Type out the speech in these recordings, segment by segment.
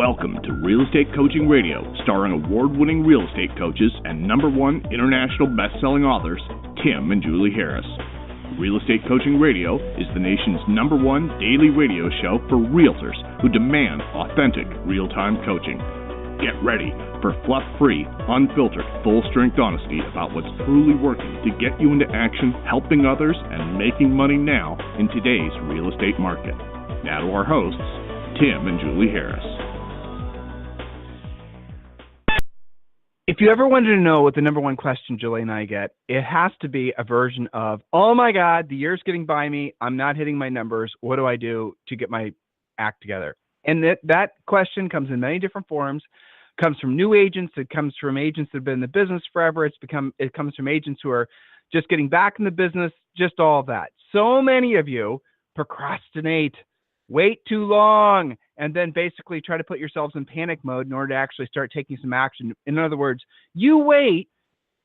Welcome to Real Estate Coaching Radio, starring award-winning real estate coaches and #1 international best-selling authors, Tim and Julie Harris. Real Estate Coaching Radio is the nation's #1 daily radio show for realtors who demand authentic, real-time coaching. Get ready for fluff-free, unfiltered, full-strength honesty about what's truly working to get you into action, helping others, and making money now in today's real estate market. Now to our hosts, Tim and Julie Harris. If you ever wanted to know what the #1 question Julie and I get, it has to be a version of, oh my God, the year's getting by me. I'm not hitting my numbers. What do I do to get my act together? And that question comes in many different forms. It comes from new agents. It comes from agents that have been in the business forever. It comes from agents who are just getting back in the business, just all of that. So many of you procrastinate, wait too long, and then basically try to put yourselves in panic mode in order to actually start taking some action. In other words, you wait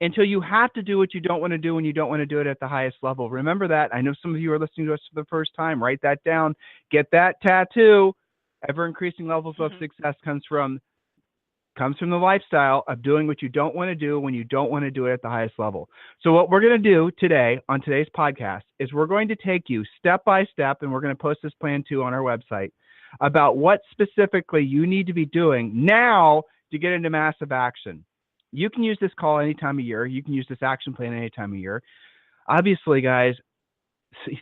until you have to do what you don't want to do when you don't want to do it at the highest level. Remember that. I know some of you are listening to us for the first time. Write that down. Get that tattoo. Ever-increasing levels of success comes from the lifestyle of doing what you don't want to do when you don't want to do it at the highest level. So what we're going to do today on today's podcast is we're going to take you step by step, and we're going to post this plan too on our website, about what specifically you need to be doing now to get into massive action. You can use this call any time of year. You can use this action plan any time of year. Obviously, guys,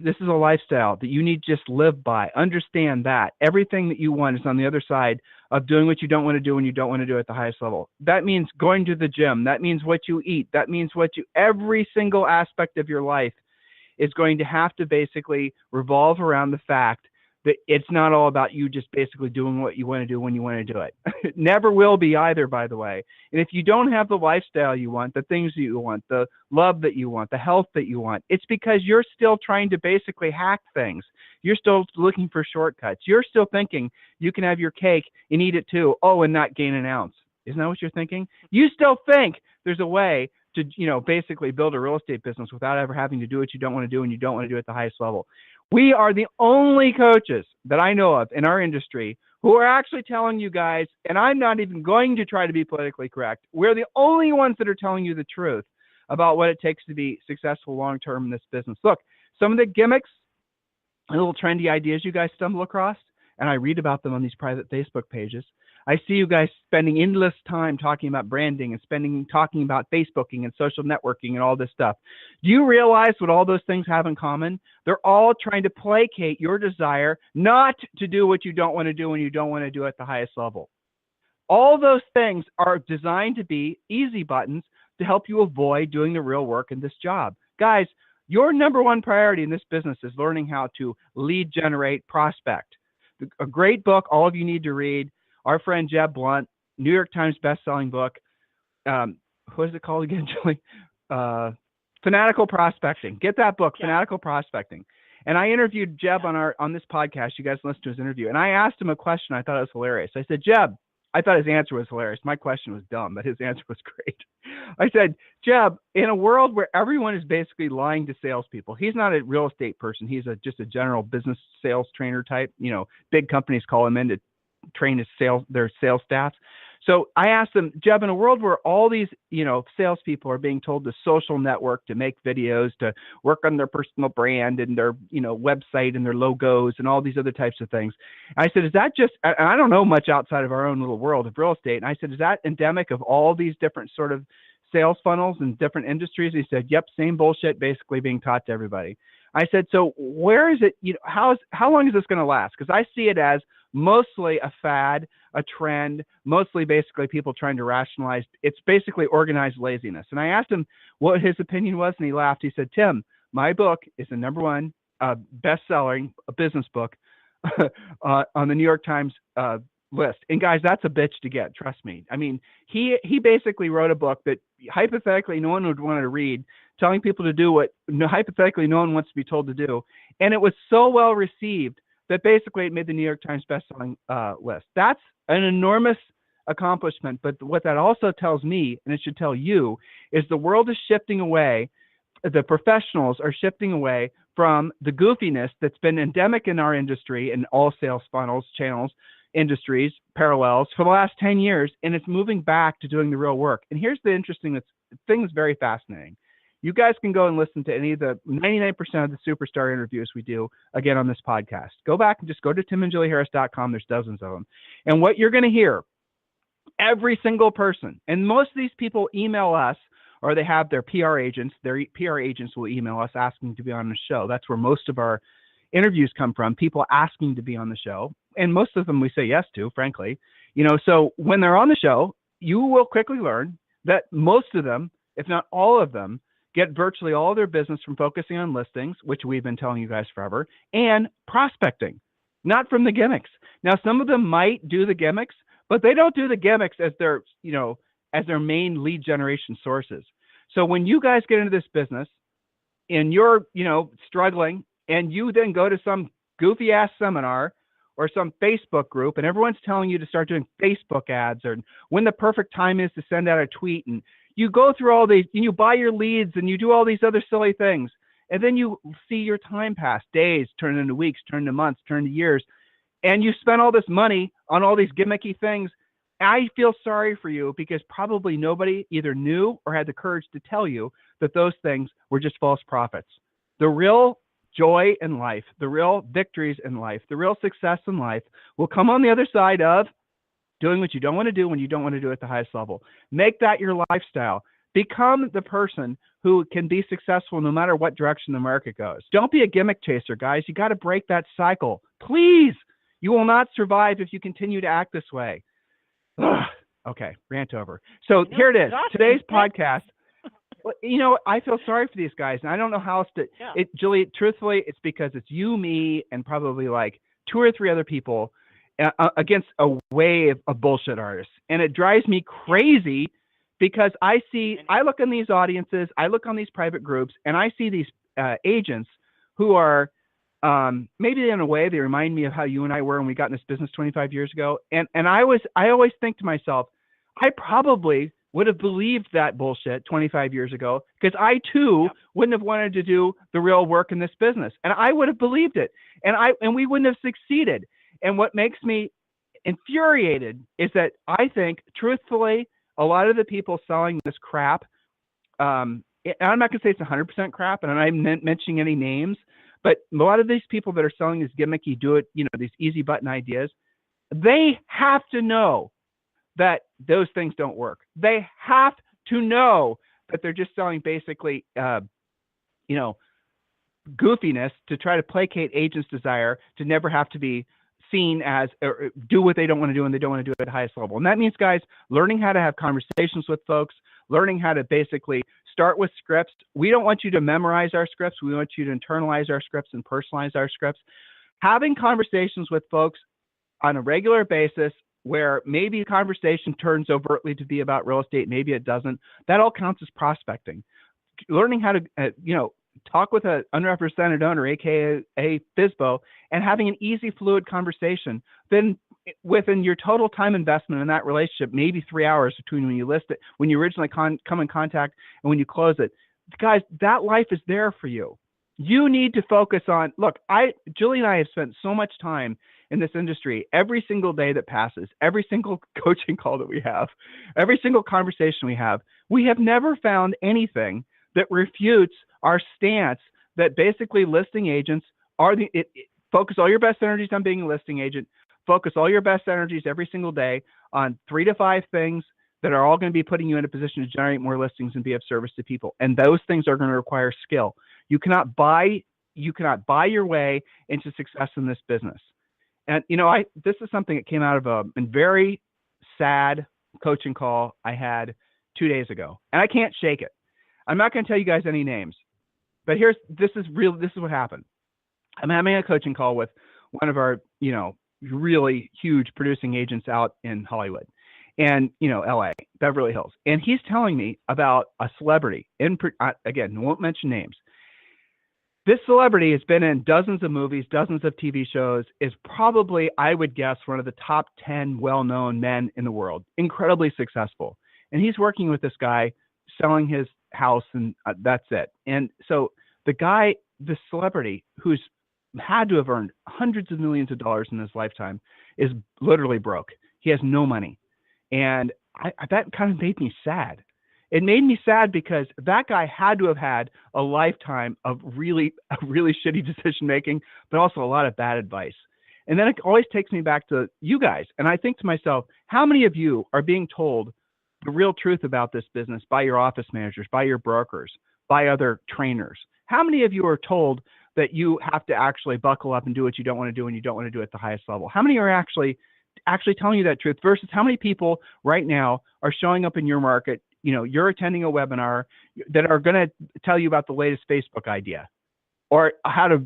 this is a lifestyle that you need to just live by. Understand that everything that you want is on the other side of doing what you don't want to do when you don't want to do it at the highest level. That means going to the gym. That means what you eat. That means every single aspect of your life is going to have to basically revolve around the fact that it's not all about you just basically doing what you want to do when you want to do it. It never will be either, by the way. And if you don't have the lifestyle you want, the things that you want, the love that you want, the health that you want, it's because you're still trying to basically hack things. You're still looking for shortcuts. You're still thinking you can have your cake and eat it too, and not gain an ounce. Isn't that what you're thinking? You still think there's a way to, basically build a real estate business without ever having to do what you don't want to do and you don't want to do at the highest level. We are the only coaches that I know of in our industry who are actually telling you guys, and I'm not even going to try to be politically correct, we're the only ones that are telling you the truth about what it takes to be successful long-term in this business. Look, some of the gimmicks and little trendy ideas you guys stumble across, and I read about them on these private Facebook pages. I see you guys spending endless time talking about branding and talking about Facebooking and social networking and all this stuff. Do you realize what all those things have in common? They're all trying to placate your desire not to do what you don't want to do when you don't want to do it at the highest level. All those things are designed to be easy buttons to help you avoid doing the real work in this job. Guys, your #1 priority in this business is learning how to lead generate, prospect. A great book all of you need to read. Our friend Jeb Blunt, New York Times best-selling book. What is it called again, Julie? Fanatical Prospecting. Get that book, Fanatical Prospecting. And I interviewed Jeb on this podcast. You guys listen to his interview. And I asked him a question. I thought it was hilarious. I said, Jeb, I thought his answer was hilarious. My question was dumb, but his answer was great. I said, Jeb, in a world where everyone is basically lying to salespeople, he's not a real estate person. He's just a general business sales trainer type. Big companies call him in to train their sales staff. So I asked them, Jeb, in a world where all these, salespeople are being told to social network, to make videos, to work on their personal brand and their, website and their logos and all these other types of things. I said, is that just, and I don't know much outside of our own little world of real estate. And I said, is that endemic of all these different sort of sales funnels and different industries? He said, yep, same bullshit basically being taught to everybody. I said, so where is it, how long is this going to last? Because I see it as mostly a fad, a trend, mostly basically people trying to rationalize. It's basically organized laziness. And I asked him what his opinion was, and he laughed. He said, Tim, my book is the #1 best-selling business book on the New York Times list. And guys, that's a bitch to get, trust me. I mean, he basically wrote a book that hypothetically no one would want to read, telling people to do what hypothetically no one wants to be told to do. And it was so well received that basically it made the New York Times best-selling list. That's an enormous accomplishment. But what that also tells me, and it should tell you, is the world is shifting away. The professionals are shifting away from the goofiness that's been endemic in our industry and all sales funnels, channels, industries, parallels for the last 10 years, and it's moving back to doing the real work. And here's the interesting thing that's very fascinating. You guys can go and listen to any of the 99% of the superstar interviews we do, again, on this podcast. Go back and just go to timandjulieharris.com. There's dozens of them. And what you're going to hear, every single person, and most of these people email us, or they have their PR agents. Their PR agents will email us asking to be on the show. That's where most of our interviews come from, people asking to be on the show. And most of them we say yes to, frankly. So when they're on the show, you will quickly learn that most of them, if not all of them, get virtually all of their business from focusing on listings, which we've been telling you guys forever, and prospecting, not from the gimmicks. Now, some of them might do the gimmicks, but they don't do the gimmicks as their, as their main lead generation sources. So when you guys get into this business and you're, struggling, and you then go to some goofy ass seminar or some Facebook group and everyone's telling you to start doing Facebook ads or when the perfect time is to send out a tweet, and you go through all these, and you buy your leads and you do all these other silly things, and then you see your time pass, days turn into weeks, turn into months, turn into years, and you spend all this money on all these gimmicky things. I feel sorry for you, because probably nobody either knew or had the courage to tell you that those things were just false prophets. The real joy in life, the real victories in life, the real success in life will come on the other side of doing what you don't want to do when you don't want to do it at the highest level. Make that your lifestyle. Become the person who can be successful no matter what direction the market goes. Don't be a gimmick chaser, guys. You got to break that cycle. Please. You will not survive if you continue to act this way. Ugh. Okay, rant over. So here it is. Today's podcast. I feel sorry for these guys, and I don't know how else to. Yeah. Julie, truthfully, it's because it's you, me, and probably like 2 or 3 other people against a wave of bullshit artists, and it drives me crazy because I look in these audiences, I look on these private groups, and I see these agents who are maybe in a way they remind me of how you and I were when we got in this business 25 years ago, and I always think to myself, I probably would have believed that bullshit 25 years ago, because I too wouldn't have wanted to do the real work in this business, and I would have believed it, and we wouldn't have succeeded. And what makes me infuriated is that I think, truthfully, a lot of the people selling this crap, and I'm not going to say it's 100% crap, and I'm not mentioning any names, but a lot of these people that are selling this gimmicky, these easy button ideas, they have to know that those things don't work. They have to know that they're just selling basically, goofiness to try to placate agents' desire to never have to be seen as, or do what they don't want to do, and they don't want to do it at the highest level. And that means, guys, learning how to have conversations with folks, learning how to basically start with scripts. We don't want you to memorize our scripts. We want you to internalize our scripts and personalize our scripts. Having conversations with folks on a regular basis, where maybe the conversation turns overtly to be about real estate, maybe it doesn't, that all counts as prospecting. Learning how to, talk with an unrepresented owner, aka a FSBO, and having an easy, fluid conversation. Then within your total time investment in that relationship, maybe 3 hours between when you list it, when you originally come in contact, and when you close it. Guys, that life is there for you. You need to focus on, look, Julie and I have spent so much time in this industry. Every single day that passes, every single coaching call that we have, every single conversation we have never found anything that refutes our stance that basically listing agents are focus all your best energies on being a listing agent. Focus all your best energies every single day on 3 to 5 things that are all going to be putting you in a position to generate more listings and be of service to people. And those things are going to require skill. You cannot buy your way into success in this business. And this is something that came out of a very sad coaching call I had 2 days ago, and I can't shake it. I'm not going to tell you guys any names, but this is what happened. I'm having a coaching call with one of our, really huge producing agents out in Hollywood and, LA, Beverly Hills. And he's telling me about a celebrity again, won't mention names. This celebrity has been in dozens of movies, dozens of TV shows, is probably, I would guess, one of the top 10 well-known men in the world, incredibly successful. And he's working with this guy selling his house, and that's it. And so the celebrity who's had to have earned hundreds of millions of dollars in his lifetime, is literally broke. He has no money. And that kind of made me sad. It made me sad because that guy had to have had a lifetime of really shitty decision making, but also a lot of bad advice. And then it always takes me back to you guys. And I think to myself, how many of you are being told the real truth about this business by your office managers, by your brokers, by other trainers? How many of you are told that you have to actually buckle up and do what you don't want to do and you don't want to do it at the highest level? How many are actually telling you that truth versus how many people right now are showing up in your market? You're attending a webinar that are going to tell you about the latest Facebook idea or how to,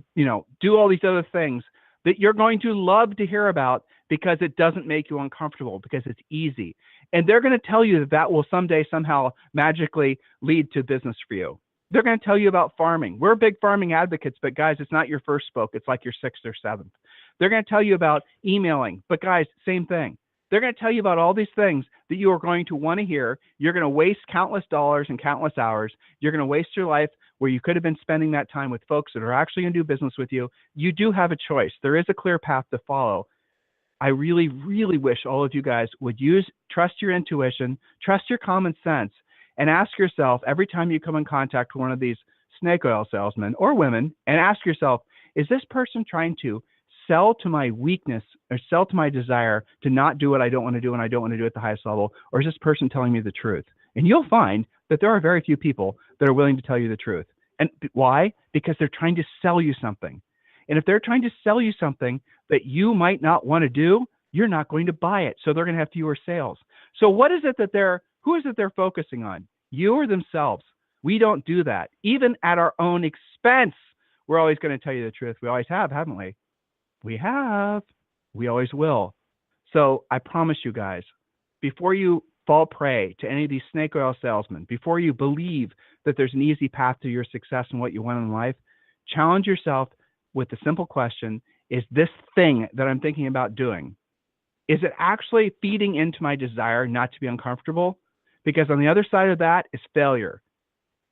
do all these other things that you're going to love to hear about because it doesn't make you uncomfortable, because it's easy. And they're going to tell you that will someday somehow magically lead to business for you. They're going to tell you about farming. We're big farming advocates, but guys, it's not your first spoke. It's like your sixth or seventh. They're going to tell you about emailing, but guys, same thing. They're going to tell you about all these things that you are going to want to hear. You're going to waste countless dollars and countless hours. You're going to waste your life where you could have been spending that time with folks that are actually going to do business with you. You do have a choice. There is a clear path to follow. I really, really wish all of you guys would trust your intuition, trust your common sense, and ask yourself every time you come in contact with one of these snake oil salesmen or women, and ask yourself, is this person trying to sell to my weakness or sell to my desire to not do what I don't want to do and I don't want to do at the highest level? Or is this person telling me the truth? And you'll find that there are very few people that are willing to tell you the truth. And why? Because they're trying to sell you something. And if they're trying to sell you something that you might not want to do, you're not going to buy it. So they're going to have fewer sales. So who is it they're focusing on? You or themselves? We don't do that. Even at our own expense, we're always going to tell you the truth. We always have, haven't we? We have. We always will. So I promise you guys, before you fall prey to any of these snake oil salesmen, before you believe that there's an easy path to your success and what you want in life, challenge yourself with the simple question, is this thing that I'm thinking about doing, is it actually feeding into my desire not to be uncomfortable? Because on the other side of that is failure.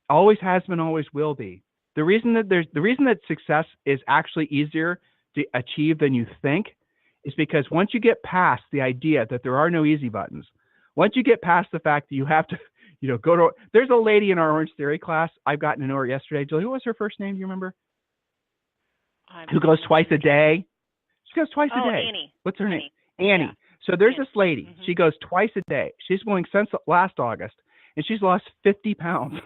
Always has been, always will be. The reason that success is actually easier to achieve than you think is because once you get past the idea that there are no easy buttons, once you get past the fact that you have to, there's a lady in our Orange Theory class, I've gotten to know her yesterday. Julie, what was her first name? Do you remember? Who goes twice a day? She goes twice a day. Annie. What's her name? Annie. Yeah. So there's this lady. Mm-hmm. She goes twice a day. She's going since last August, and she's lost 50 pounds.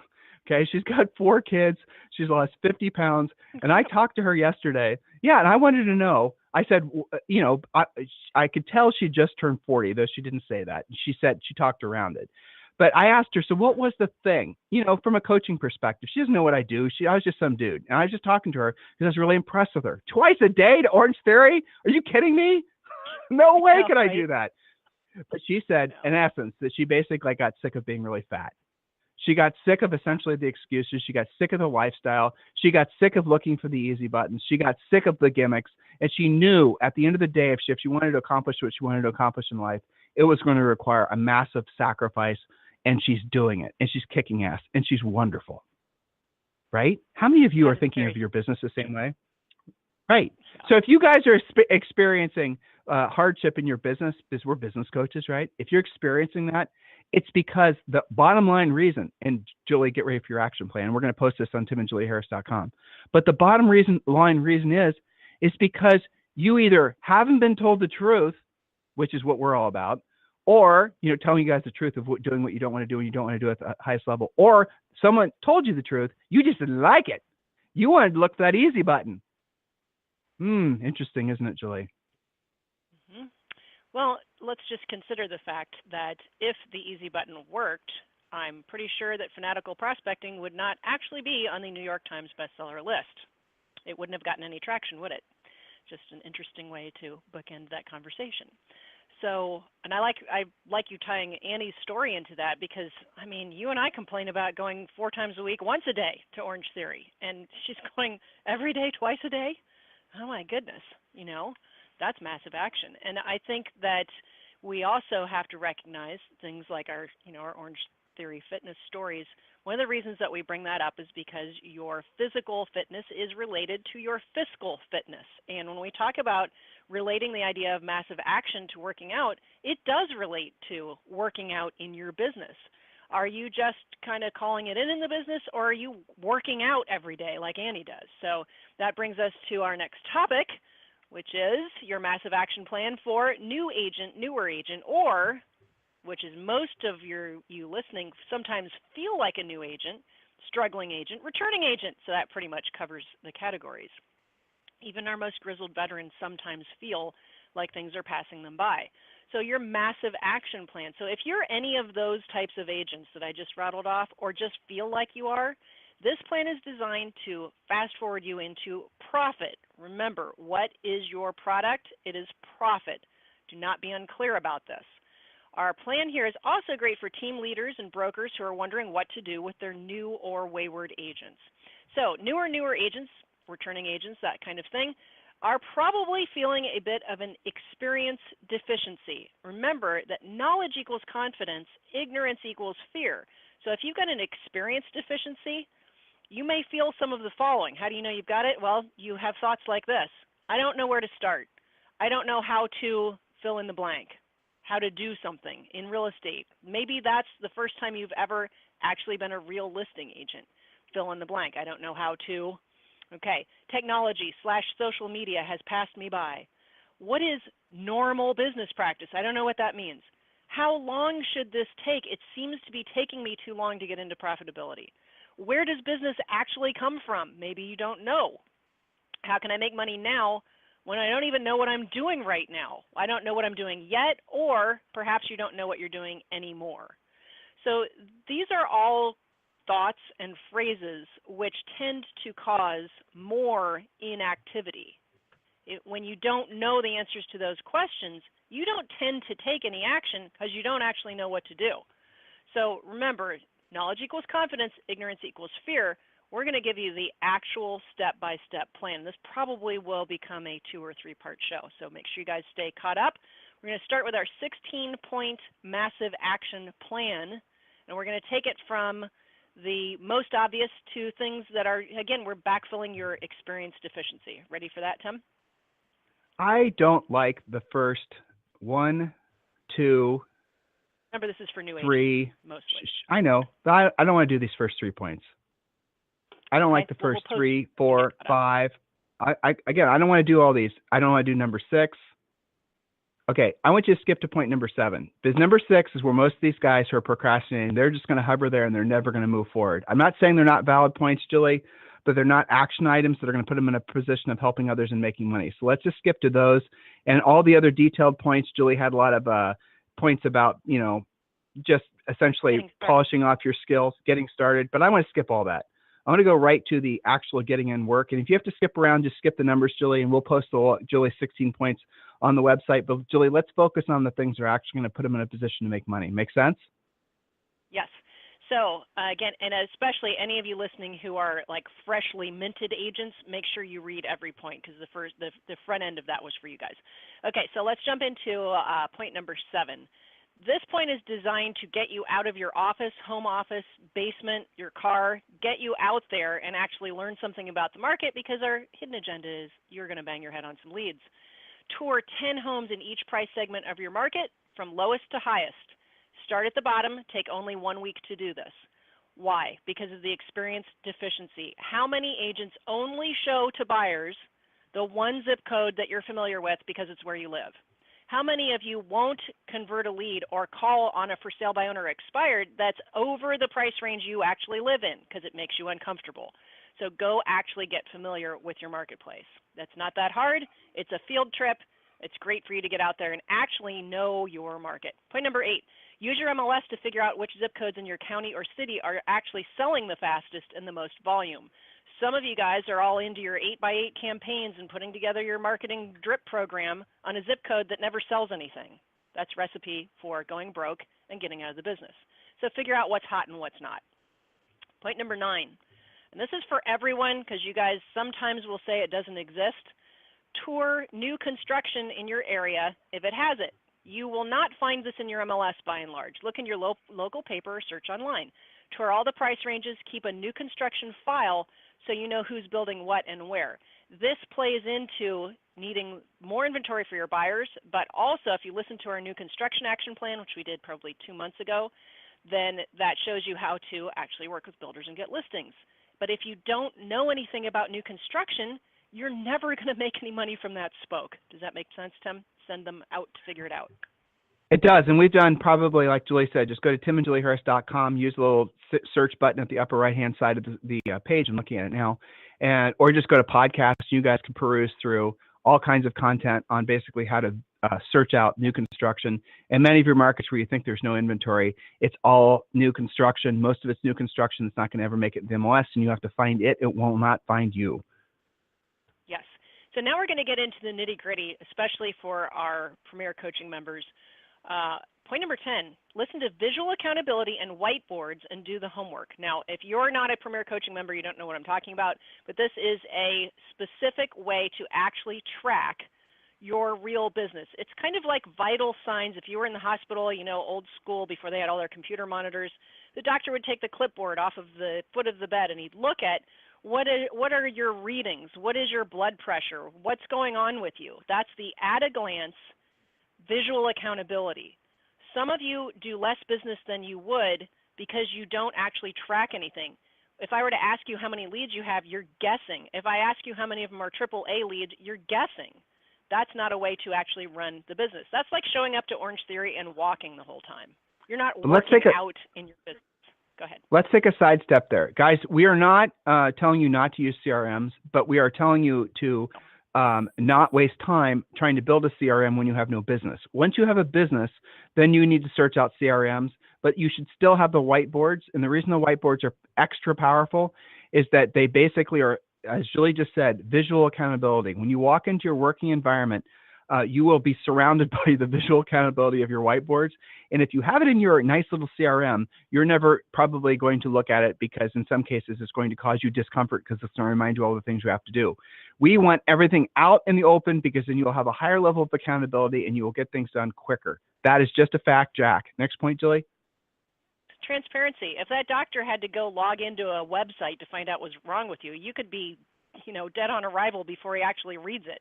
Okay, she's got 4 kids. She's lost 50 pounds. And I talked to her yesterday. Yeah, and I wanted to know. I said, I could tell she just turned 40, though she didn't say that. She said she talked around it. But I asked her, so what was the thing? From a coaching perspective, she doesn't know what I do. I was just some dude. And I was just talking to her because I was really impressed with her. Twice a day to Orange Theory? Are you kidding me? No way could I do that. But she said, in essence, that she basically got sick of being really fat. She got sick of essentially the excuses. She got sick of the lifestyle. She got sick of looking for the easy buttons. She got sick of the gimmicks. And she knew at the end of the day, if she wanted to accomplish what she wanted to accomplish in life, it was going to require a massive sacrifice. And she's doing it. And she's kicking ass. And she's wonderful. Right? How many of you are thinking of your business the same way? Right. So if you guys are experiencing hardship in your business, because we're business coaches, right? If you're experiencing that, it's because the bottom line reason, and Julie, get ready for your action plan. We're going to post this on timandjulieharris.com. But the bottom line reason is because you either haven't been told the truth, which is what we're all about, or, telling you guys the truth of doing what you don't want to do and you don't want to do at the highest level, or someone told you the truth, you just didn't like it. You wanted to look for that easy button. Interesting, isn't it, Julie? Mm-hmm. Well, let's just consider the fact that if the easy button worked, I'm pretty sure that fanatical prospecting would not actually be on the New York Times bestseller list. It wouldn't have gotten any traction, would it? Just an interesting way to bookend that conversation. So, and I like you tying Annie's story into that because, you and I complain about going 4 times a week, once a day to Orange Theory, and she's going every day, twice a day. Oh my goodness, that's massive action. And I think that We also have to recognize things like our Orange Theory fitness stories. One of the reasons that we bring that up is because your physical fitness is related to your fiscal fitness. And when we talk about relating the idea of massive action to working out, it does relate to working out in your business. Are you just kind of calling it in the business, or are you working out every day like Annie does? So that brings us to our next topic, which is your massive action plan for new agent, newer agent, or, which is most of you listening sometimes feel like a new agent, struggling agent, returning agent. So that pretty much covers the categories. Even our most grizzled veterans sometimes feel like things are passing them by. So your massive action plan. So if you're any of those types of agents that I just rattled off, or just feel like you are, this plan is designed to fast forward you into profit. Remember, what is your product? It is profit. Do not be unclear about this. Our plan here is also great for team leaders and brokers who are wondering what to do with their new or wayward agents. So newer agents, returning agents, that kind of thing, are probably feeling a bit of an experience deficiency. Remember that knowledge equals confidence, ignorance equals fear. So if you've got an experience deficiency, you may feel some of the following. How do you know you've got it? Well, you have thoughts like this. I don't know where to start. I don't know how to fill in the blank, how to do something in real estate. Maybe that's the first time you've ever actually been a real listing agent. Fill in the blank. I don't know how to. Okay, technology/social media has passed me by. What is normal business practice? I don't know what that means. How long should this take? It seems to be taking me too long to get into profitability. Where does business actually come from? Maybe you don't know. How can I make money now when I don't even know what I'm doing right now? I don't know what I'm doing yet, or perhaps you don't know what you're doing anymore. So these are all thoughts and phrases which tend to cause more inactivity. When you don't know the answers to those questions, you don't tend to take any action because you don't actually know what to do. So remember, knowledge equals confidence, ignorance equals fear. We're going to give you the actual step-by-step plan. This probably will become a 2 or 3 part show, so make sure you guys stay caught up. We're going to start with our 16-point massive action plan, and we're going to take it from the most obvious to things that are, again, we're backfilling your experience deficiency. Ready for that, Tim? I don't like the first 1, 2, Remember, this is for new 3. agents, mostly. I know, but I don't want to do these first 3 points. I don't like the first 3, 4, 5. Again, I don't want to do all these. I don't want to do number 6. Okay, I want you to skip to point number 7. Because number 6 is where most of these guys who are procrastinating, they're just going to hover there and they're never going to move forward. I'm not saying they're not valid points, Julie, but they're not action items that are going to put them in a position of helping others and making money. So let's just skip to those. And all the other detailed points, Julie had a lot of points about, just essentially polishing off your skills, getting started. But I want to skip all that. I want to go right to the actual getting in work. And if you have to skip around, just skip the numbers, Julie, and we'll post Julie's 16 points on the website. But Julie, let's focus on the things that are actually going to put them in a position to make money. Make sense? Yes. So again, and especially any of you listening who are like freshly minted agents, make sure you read every point, because the front end of that was for you guys. Okay, so let's jump into point number 7. This point is designed to get you out of your office, home office, basement, your car, get you out there and actually learn something about the market, because our hidden agenda is you're going to bang your head on some leads. Tour 10 homes in each price segment of your market from lowest to highest. Start at the bottom, take only 1 week to do this. Why? Because of the experience deficiency. How many agents only show to buyers the one zip code that you're familiar with because it's where you live? How many of you won't convert a lead or call on a for sale by owner expired that's over the price range you actually live in because it makes you uncomfortable? So go actually get familiar with your marketplace. That's not that hard. It's a field trip. It's great for you to get out there and actually know your market. Point number 8, use your MLS to figure out which zip codes in your county or city are actually selling the fastest and the most volume. Some of you guys are all into your 8x8 campaigns and putting together your marketing drip program on a zip code that never sells anything. That's recipe for going broke and getting out of the business. So figure out what's hot and what's not. Point number 9, and this is for everyone because you guys sometimes will say it doesn't exist. Tour new construction in your area if it has it. You will not find this in your MLS by and large. Look in your local paper or search online. Tour all the price ranges, keep a new construction file so you know who's building what and where. This plays into needing more inventory for your buyers, but also if you listen to our new construction action plan, which we did probably 2 months ago, then that shows you how to actually work with builders and get listings. But if you don't know anything about new construction, you're never going to make any money from that spoke. Does that make sense, Tim? Send them out to figure it out. It does, and we've done probably, like Julie said, just go to timandjulieharris.com, use the little search button at the upper right-hand side of the page. I'm looking at it now, or just go to podcasts. You guys can peruse through all kinds of content on basically how to search out new construction. And many of your markets where you think there's no inventory, it's all new construction. Most of it's new construction. It's not going to ever make it in the MLS, and you have to find it. It will not find you. Yes. So now we're going to get into the nitty-gritty, especially for our Premier Coaching members. Point number 10, listen to visual accountability and whiteboards and do the homework. Now, if you're not a Premier Coaching member, you don't know what I'm talking about, but this is a specific way to actually track your real business. It's kind of like vital signs. If you were in the hospital, you know, old school, before they had all their computer monitors, the doctor would take the clipboard off of the foot of the bed and he'd look at what are your readings? What is your blood pressure? What's going on with you? That's the at-a-glance visual accountability. Some of you do less business than you would because you don't actually track anything. If I were to ask you how many leads you have, you're guessing. If I ask you how many of them are AAA leads, you're guessing. That's not a way to actually run the business. That's like showing up to Orange Theory and walking the whole time. You're not working out in your business. Go ahead. Let's take a sidestep there. Guys, we are not telling you not to use CRMs, but we are telling you to not waste time trying to build a CRM when you have no business. Once you have a business, then you need to search out CRMs, but you should still have the whiteboards. And the reason the whiteboards are extra powerful is that they basically are, as Julie just said, visual accountability. When you walk into your working environment, you will be surrounded by the visual accountability of your whiteboards. And if you have it in your nice little CRM, you're never probably going to look at it because in some cases it's going to cause you discomfort because it's going to remind you all the things you have to do. We want everything out in the open because then you'll have a higher level of accountability and you will get things done quicker. That is just a fact, Jack. Next point, Julie. Transparency. If that doctor had to go log into a website to find out what's wrong with you, you could be, dead on arrival before he actually reads it.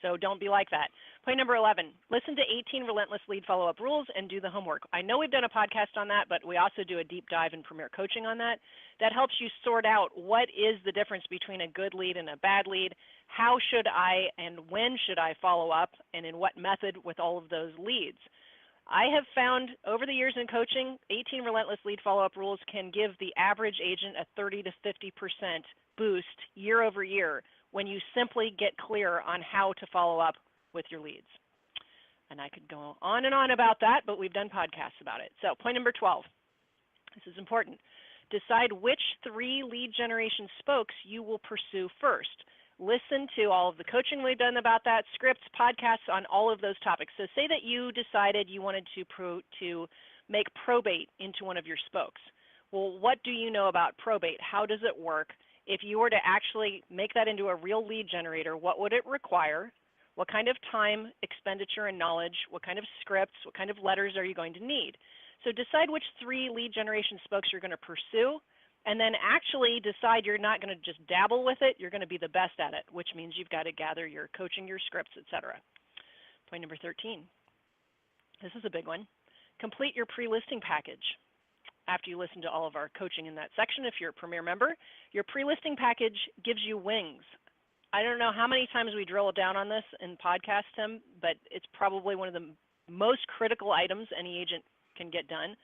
So don't be like that. Point number 11, listen to 18 relentless lead follow-up rules and do the homework. I know we've done a podcast on that, but we also do a deep dive in Premier Coaching on that. That helps you sort out what is the difference between a good lead and a bad lead. How should I and when should I follow up and in what method with all of those leads? I have found over the years in coaching, 18 relentless lead follow-up rules can give the average agent a 30 to 50% boost year over year when you simply get clear on how to follow up with your leads. And I could go on and on about that, but we've done podcasts about it. So point number 12, this is important. Decide which 3 lead generation spokes you will pursue first. Listen to all of the coaching we've done about that, scripts, podcasts on all of those topics. So say that you decided you wanted to make probate into one of your spokes. Well, what do you know about probate? How does it work? If you were to actually make that into a real lead generator, what would it require? What kind of time, expenditure, and knowledge? What kind of scripts? What kind of letters are you going to need? So decide which 3 lead generation spokes you're going to pursue, and then actually decide you're not going to just dabble with it. You're going to be the best at it, which means you've got to gather your coaching, your scripts, etc. Point number 13. This is a big one. Complete your pre-listing package. After you listen to all of our coaching in that section, if you're a Premier member, your pre-listing package gives you wings. I don't know how many times we drill down on this in podcast, Tim, but it's probably one of the most critical items any agent can get done.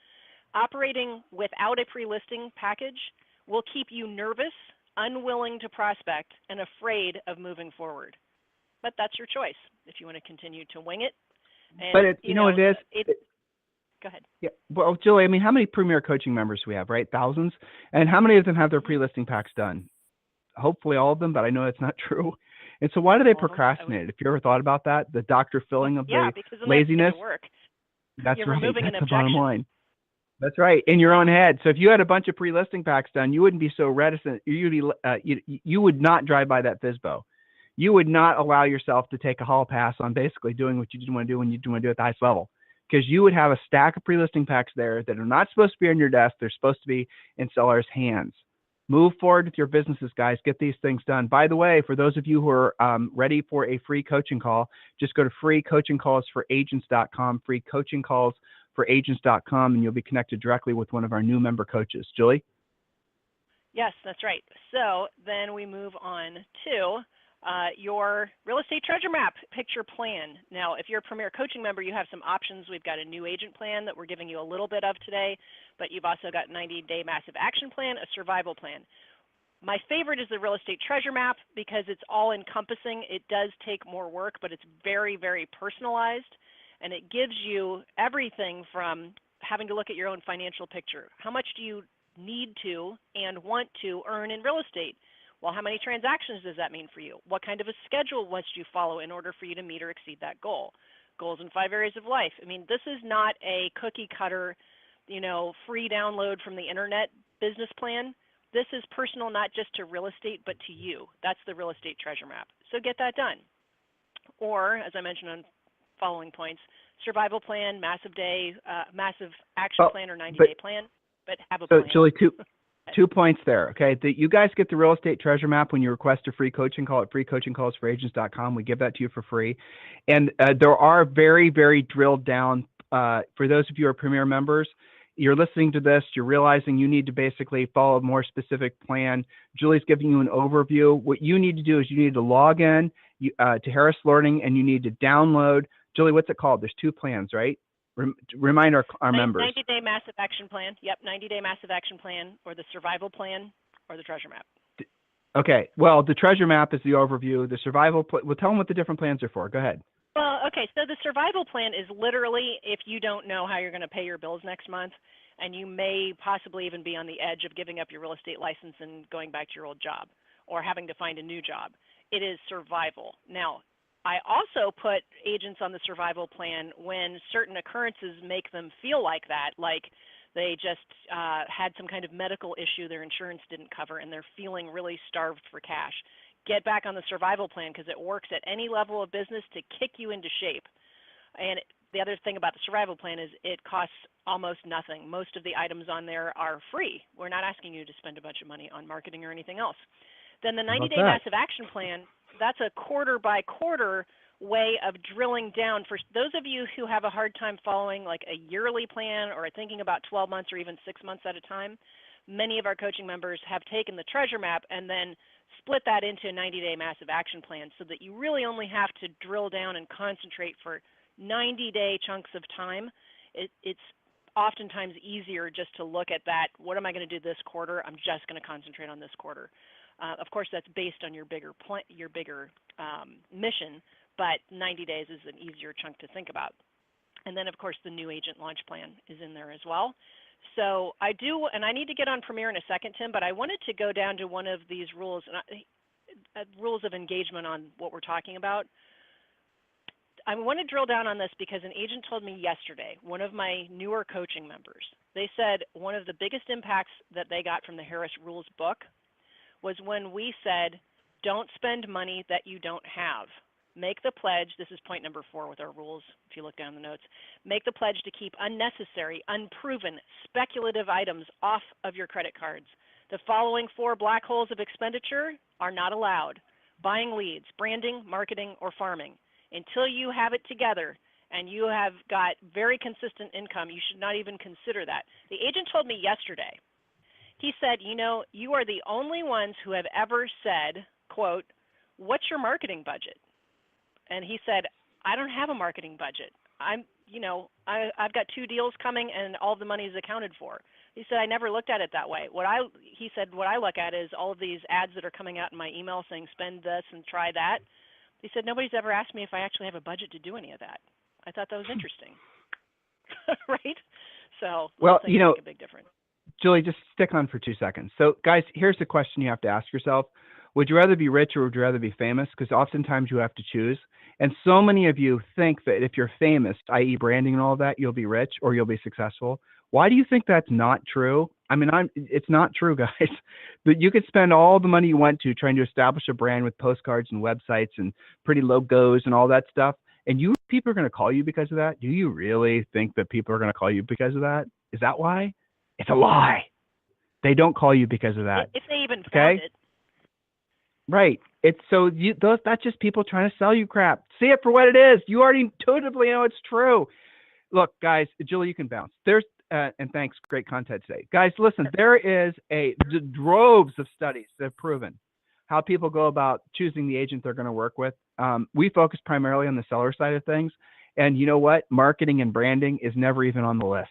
Operating without a pre-listing package will keep you nervous, unwilling to prospect, and afraid of moving forward. But that's your choice if you want to continue to wing it. And, but you know what it is? Go ahead. Yeah. Well, Julie, I mean, how many Premier Coaching members do we have, right? Thousands. And how many of them have their pre-listing packs done? Hopefully all of them, but I know that's not true. And so why do they procrastinate? If you ever thought about that, the doctor filling of the laziness. Work. That's You're right. removing That's an the bottom objection. line. That's right. In your own head. So if you had a bunch of pre-listing packs done, you wouldn't be so reticent. You would not drive by that FSBO. You would not allow yourself to take a hall pass on basically doing what you didn't want to do when you didn't want to do it at the highest level. because you would have a stack of pre-listing packs there that are not supposed to be on your desk. They're supposed to be in sellers' hands. Move forward with your businesses, guys. Get these things done. By the way, for those of you who are ready for a free coaching call, just go to freecoachingcallsforagents.com, freecoachingcallsforagents.com, and you'll be connected directly with one of our new member coaches. Julie? Yes, that's right. So then we move on to your real estate treasure map picture plan. Now, if you're a Premier Coaching member, you have some options. We've got a new agent plan that we're giving you a little bit of today, but you've also got 90-day massive action plan, a survival plan. My favorite is the real estate treasure map because it's all encompassing. It does take more work, but it's very, very personalized, and it gives you everything from having to look at your own financial picture. How much do you need to and want to earn in real estate? Well, how many transactions does that mean for you? What kind of a schedule must you follow in order for you to meet or exceed that goal? Goals in 5 areas of life. I mean, this is not a cookie cutter, free download from the internet business plan. This is personal, not just to real estate, but to you. That's the real estate treasure map. So get that done. Or, as I mentioned on following points, survival plan, massive action plan or 90-day plan, but have a plan. So, Julie, two points there, okay? You guys get the real estate treasure map when you request a free coaching call at freecoachingcallsforagents.com. We give that to you for free. And there are very, very drilled down, for those of you who are Premier members, you're listening to this, you're realizing you need to basically follow a more specific plan. Julie's giving you an overview. What you need to do is you need to log in to Harris Learning, and you need to download. Julie, what's it called? There's 2 plans, right? Remind our members. 90-day massive action plan. Yep, 90-day massive action plan, or the survival plan, or the treasure map. Okay. Well, the treasure map is the overview. The survival well, tell them what the different plans are for. Go ahead. Well, okay. So the survival plan is literally if you don't know how you're going to pay your bills next month, and you may possibly even be on the edge of giving up your real estate license and going back to your old job, or having to find a new job. It is survival. Now, I also put agents on the survival plan when certain occurrences make them feel like that, like they just had some kind of medical issue their insurance didn't cover and they're feeling really starved for cash. Get back on the survival plan because it works at any level of business to kick you into shape. And the other thing about the survival plan is it costs almost nothing. Most of the items on there are free. We're not asking you to spend a bunch of money on marketing or anything else. Then the 90-day massive action plan, that's a quarter-by-quarter way of drilling down. For those of you who have a hard time following like a yearly plan or thinking about 12 months or even 6 months at a time, many of our coaching members have taken the treasure map and then split that into a 90-day massive action plan so that you really only have to drill down and concentrate for 90-day chunks of time. It's oftentimes easier just to look at that. What am I going to do this quarter? I'm just going to concentrate on this quarter. Of course, that's based on your bigger mission, but 90 days is an easier chunk to think about. And then, of course, the new agent launch plan is in there as well. So I do, and I need to get on Premier in a second, Tim, but I wanted to go down to one of these rules, rules of engagement on what we're talking about. I want to drill down on this because an agent told me yesterday, one of my newer coaching members, they said one of the biggest impacts that they got from the Harris Rules book was when we said, don't spend money that you don't have. Make the pledge, this is point number 4 with our rules, if you look down the notes, make the pledge to keep unnecessary, unproven, speculative items off of your credit cards. The following 4 black holes of expenditure are not allowed: buying leads, branding, marketing, or farming. Until you have it together and you have got very consistent income, you should not even consider that. The agent told me yesterday, he said, you are the only ones who have ever said, quote, what's your marketing budget? And he said, I don't have a marketing budget. I've got 2 deals coming and all the money is accounted for. He said, I never looked at it that way. He said, what I look at is all of these ads that are coming out in my email saying spend this and try that. He said, nobody's ever asked me if I actually have a budget to do any of that. I thought that was interesting. Right? So, well, make a big difference. Julie, just stick on for 2 seconds. So, guys, here's the question you have to ask yourself. Would you rather be rich or would you rather be famous? Because oftentimes you have to choose. And so many of you think that if you're famous, i.e. branding and all that, you'll be rich or you'll be successful. Why do you think that's not true? I mean, it's not true, guys. But you could spend all the money you want to trying to establish a brand with postcards and websites and pretty logos and all that stuff. And people are going to call you because of that? Do you really think that people are going to call you because of that? Is that why? It's a lie. They don't call you because of that. If they even found it. Right. It's that's just people trying to sell you crap. See it for what it is. You already intuitively know it's true. Look, guys, Julie, you can bounce. And thanks, great content today. Guys, listen, there is droves of studies that have proven how people go about choosing the agent they're going to work with. We focus primarily on the seller side of things. And you know what? Marketing and branding is never even on the list.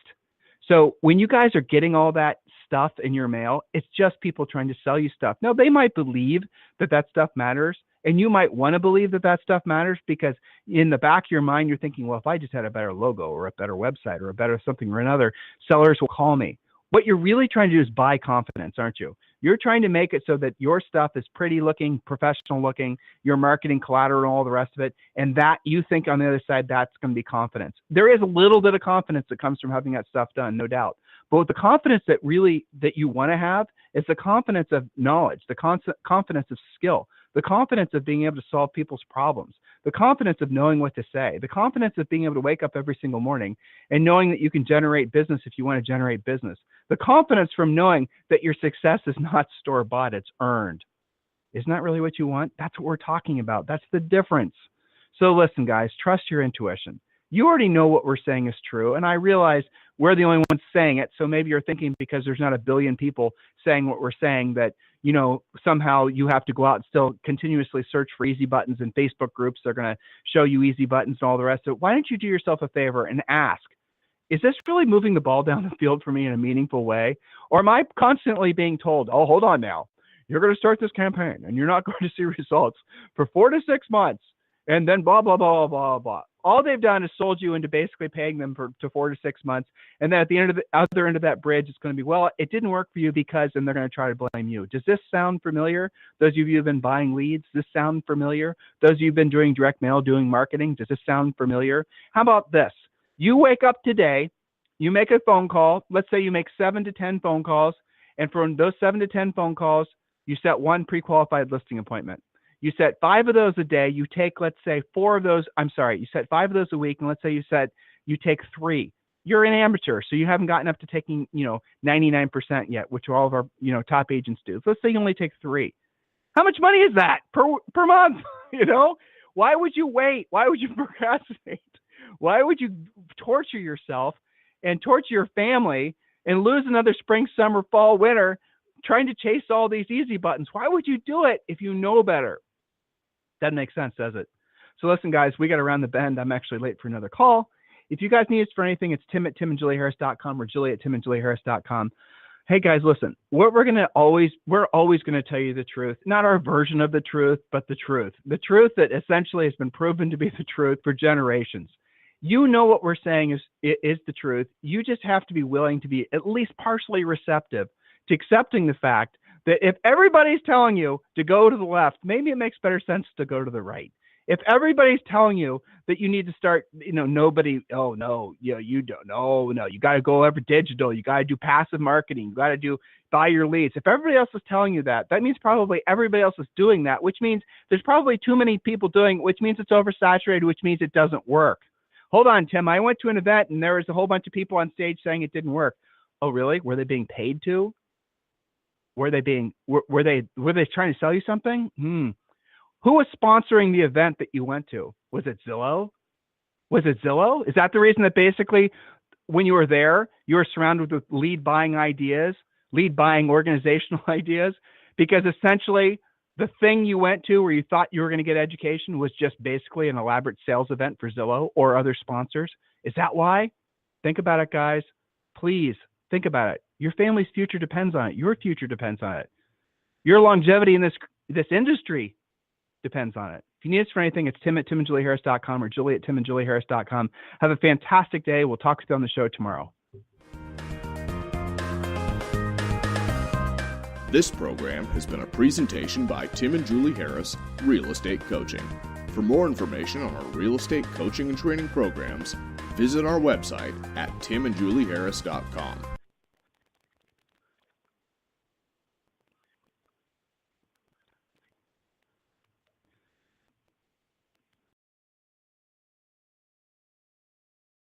So when you guys are getting all that stuff in your mail, it's just people trying to sell you stuff. Now, they might believe that stuff matters, and you might want to believe that stuff matters because in the back of your mind, you're thinking, well, if I just had a better logo or a better website or a better something or another, sellers will call me. What you're really trying to do is buy confidence, aren't you? You're trying to make it so that your stuff is pretty looking, professional looking, your marketing collateral and all the rest of it. And that you think on the other side, that's going to be confidence. There is a little bit of confidence that comes from having that stuff done, no doubt. But the confidence that you want to have is the confidence of knowledge, the confidence of skill, the confidence of being able to solve people's problems, the confidence of knowing what to say, the confidence of being able to wake up every single morning and knowing that you can generate business if you want to generate business, the confidence from knowing that your success is not store-bought, it's earned. Isn't that really what you want? That's what we're talking about. That's the difference. So listen, guys, trust your intuition. You already know what we're saying is true, and I realize we're the only ones saying it, so maybe you're thinking because there's not a billion people saying what we're saying that, somehow you have to go out and still continuously search for easy buttons in Facebook groups. They're going to show you easy buttons and all the rest of it. Why don't you do yourself a favor and ask, is this really moving the ball down the field for me in a meaningful way? Or am I constantly being told, oh, hold on now, you're going to start this campaign and you're not going to see results for 4 to 6 months and then blah, blah, blah, blah, blah. All they've done is sold you into basically paying them to 4 to 6 months. And then at the other end of that bridge, it's going to be, well, it didn't work for you because, and they're going to try to blame you. Does this sound familiar? Those of you who've been buying leads, does this sound familiar? Those of you who've been doing direct mail, doing marketing, does this sound familiar? How about this? You wake up today, you make a phone call. Let's say you make 7 to 10 phone calls. And from those 7 to 10 phone calls, you set one pre-qualified listing appointment. You set 5 of those a day. You take, let's say, 4 of those. You set 5 of those a week. And let's say you take 3. You're an amateur, so you haven't gotten up to taking, 99% yet, which all of our, top agents do. So let's say you only take 3. How much money is that per month? Why would you wait? Why would you procrastinate? Why would you torture yourself and torture your family and lose another spring, summer, fall, winter trying to chase all these easy buttons? Why would you do it if you know better? Doesn't make sense, does it? So listen, guys, we got to round the bend. I'm actually late for another call. If you guys need us for anything, it's tim@timandjulieharris.com or julie@timandjulieharris.com. Hey guys, listen, we're always going to tell you the truth, not our version of the truth, but the truth that essentially has been proven to be the truth for generations. You know what we're saying is the truth. You just have to be willing to be at least partially receptive to accepting the fact that if everybody's telling you to go to the left, maybe it makes better sense to go to the right. If everybody's telling you that you need to start, you don't, no, you got to go over digital, you got to do passive marketing, you got to buy your leads. If everybody else is telling you that means probably everybody else is doing that, which means there's probably too many people doing it, which means it's oversaturated, which means it doesn't work. Hold on, Tim, I went to an event and there was a whole bunch of people on stage saying it didn't work. Oh, really? Were they being paid to? Were they trying to sell you something? Who was sponsoring the event that you went to? Was it Zillow? Is that the reason that basically when you were there, you were surrounded with lead buying organizational ideas? Because essentially the thing you went to where you thought you were going to get education was just basically an elaborate sales event for Zillow or other sponsors. Is that why? Think about it, guys. Please think about it. Your family's future depends on it. Your future depends on it. Your longevity in this industry depends on it. If you need us for anything, it's tim@timandjulieharris.com or julie@timandjulieharris.com. Have a fantastic day. We'll talk to you on the show tomorrow. This program has been a presentation by Tim and Julie Harris, Real Estate Coaching. For more information on our real estate coaching and training programs, visit our website at timandjulieharris.com.